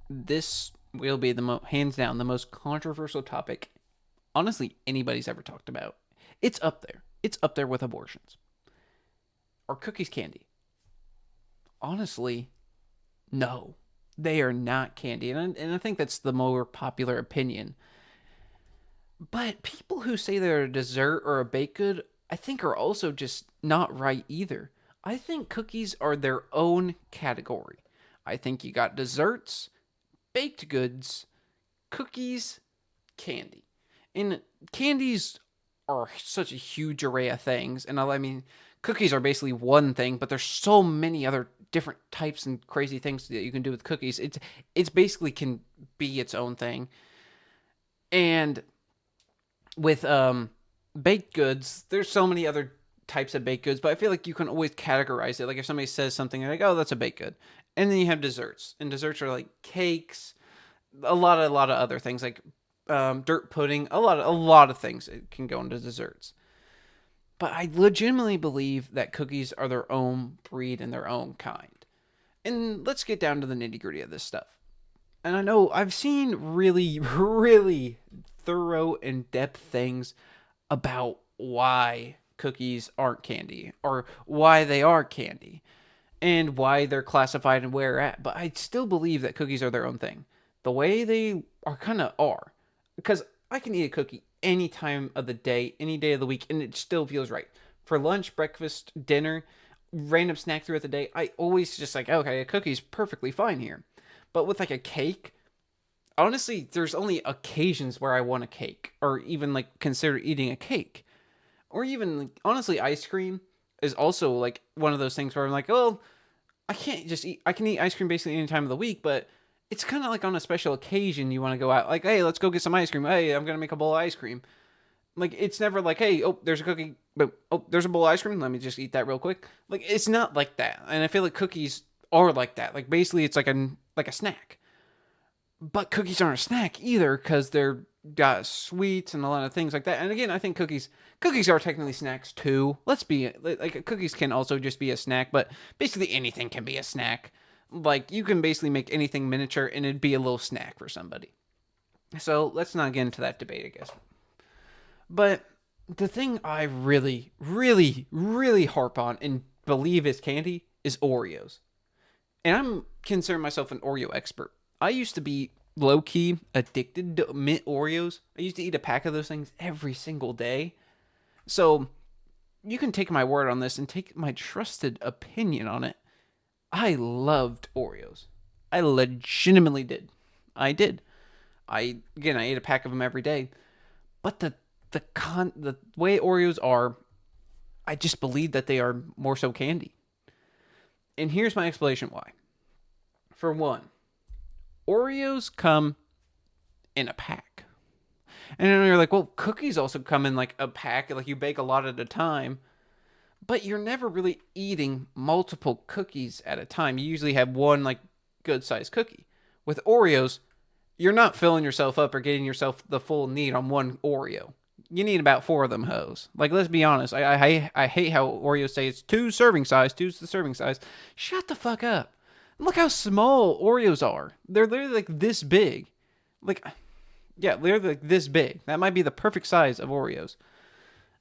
this will be hands down the most controversial topic, honestly, anybody's ever talked about. It's up there. It's up there with abortions. Are cookies candy? Honestly, no. They are not candy. And I think that's the more popular opinion. But people who say they're a dessert or a baked good, I think are also just not right either. I think cookies are their own category. I think you got desserts, baked goods, cookies, candy. And candies are such a huge array of things. And I mean, cookies are basically one thing, but there's so many other different types and crazy things that you can do with cookies. It's basically can be its own thing. And with baked goods, there's so many other types of baked goods, but I feel like you can always categorize it. Like if somebody says something, you're like, oh, that's a baked good. And then you have desserts, and desserts are like cakes, a lot of other things like dirt pudding, a lot of things that can go into desserts. But I legitimately believe that cookies are their own breed and their own kind. And let's get down to the nitty gritty of this stuff. And I know I've seen really, really thorough, in depth things about why cookies aren't candy or why they are candy and why they're classified and where at. But I still believe that cookies are their own thing. The way they are kind of are. Because I can eat a cookie any time of the day, any day of the week, and it still feels right. For lunch, breakfast, dinner, random snack throughout the day, I always just like, okay, a cookie's perfectly fine here. But with like a cake, honestly, there's only occasions where I want a cake or even like consider eating a cake. Or even like, honestly, ice cream is also like one of those things where I'm like, oh, I can eat ice cream basically any time of the week, but it's kind of like on a special occasion you want to go out. Like, hey, let's go get some ice cream. Hey, I'm going to make a bowl of ice cream. Like, it's never like, hey, oh, there's a cookie, but oh, there's a bowl of ice cream. Let me just eat that real quick. Like, it's not like that. And I feel like cookies are like that. Like, basically, it's like a snack. But cookies aren't a snack either because they're got sweets and a lot of things like that. And again, I think cookies are technically snacks too. Let's be like cookies can also just be a snack, but basically anything can be a snack. Like you can basically make anything miniature and it'd be a little snack for somebody. So let's not get into that debate, I guess. But the thing I really, really, really harp on and believe is candy is Oreos. And I'm considering myself an Oreo expert. I used to be low key addicted to mint Oreos. I used to eat a pack of those things every single day. So you can take my word on this and take my trusted opinion on it. I loved Oreos. I legitimately did. I did. I ate a pack of them every day. But the way Oreos are, I just believe that they are more so candy. And here's my explanation why. For one, Oreos come in a pack. And then you're like, well, cookies also come in like a pack, like you bake a lot at a time, but you're never really eating multiple cookies at a time. You usually have one like good sized cookie. With Oreos, you're not filling yourself up or getting yourself the full need on one Oreo. You need about four of them hoes. Like, let's be honest. I hate how Oreos say it's two serving size, two's the serving size. Shut the fuck up. Look how small Oreos are. They're literally like this big. Like, yeah, they're like this big. That might be the perfect size of Oreos.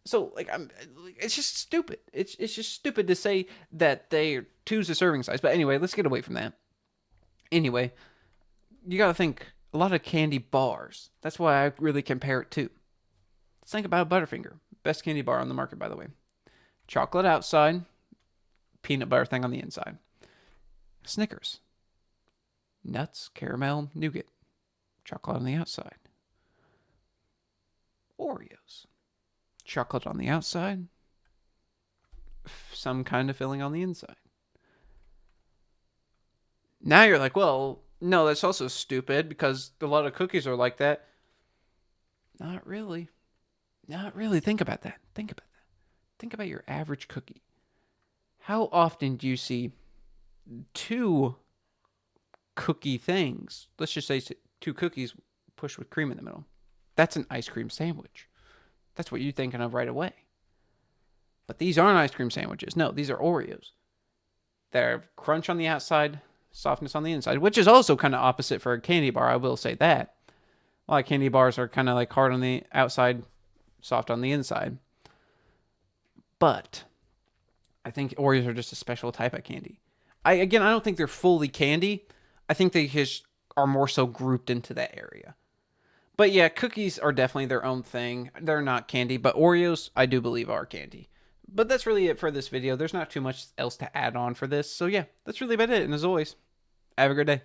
So like it's just stupid. It's just stupid to say that they two's the serving size. But anyway, let's get away from that. Anyway, you gotta think a lot of candy bars. That's why I really compare it to. Let's think about Butterfinger, best candy bar on the market, by the way. Chocolate outside, peanut butter thing on the inside. Snickers, nuts, caramel, nougat, chocolate on the outside. Oreos, chocolate on the outside, some kind of filling on the inside. Now you're like, well, no, that's also stupid because a lot of cookies are like that. Not really. Not really. Think about that. Think about that. Think about your average cookie. How often do you see two cookie things? Let's just say two cookies pushed with cream in the middle. That's an ice cream sandwich. That's what you're thinking of right away. But these aren't ice cream sandwiches. No, these are Oreos. They're crunch on the outside, softness on the inside, which is also kind of opposite for a candy bar. I will say that. A lot of candy bars are kind of like hard on the outside, soft on the inside. But I think Oreos are just a special type of candy. I don't think they're fully candy. I think they just are more so grouped into that area. But yeah, cookies are definitely their own thing. They're not candy, but Oreos, I do believe, are candy. But that's really it for this video. There's not too much else to add on for this. So yeah, that's really about it. And as always, have a good day.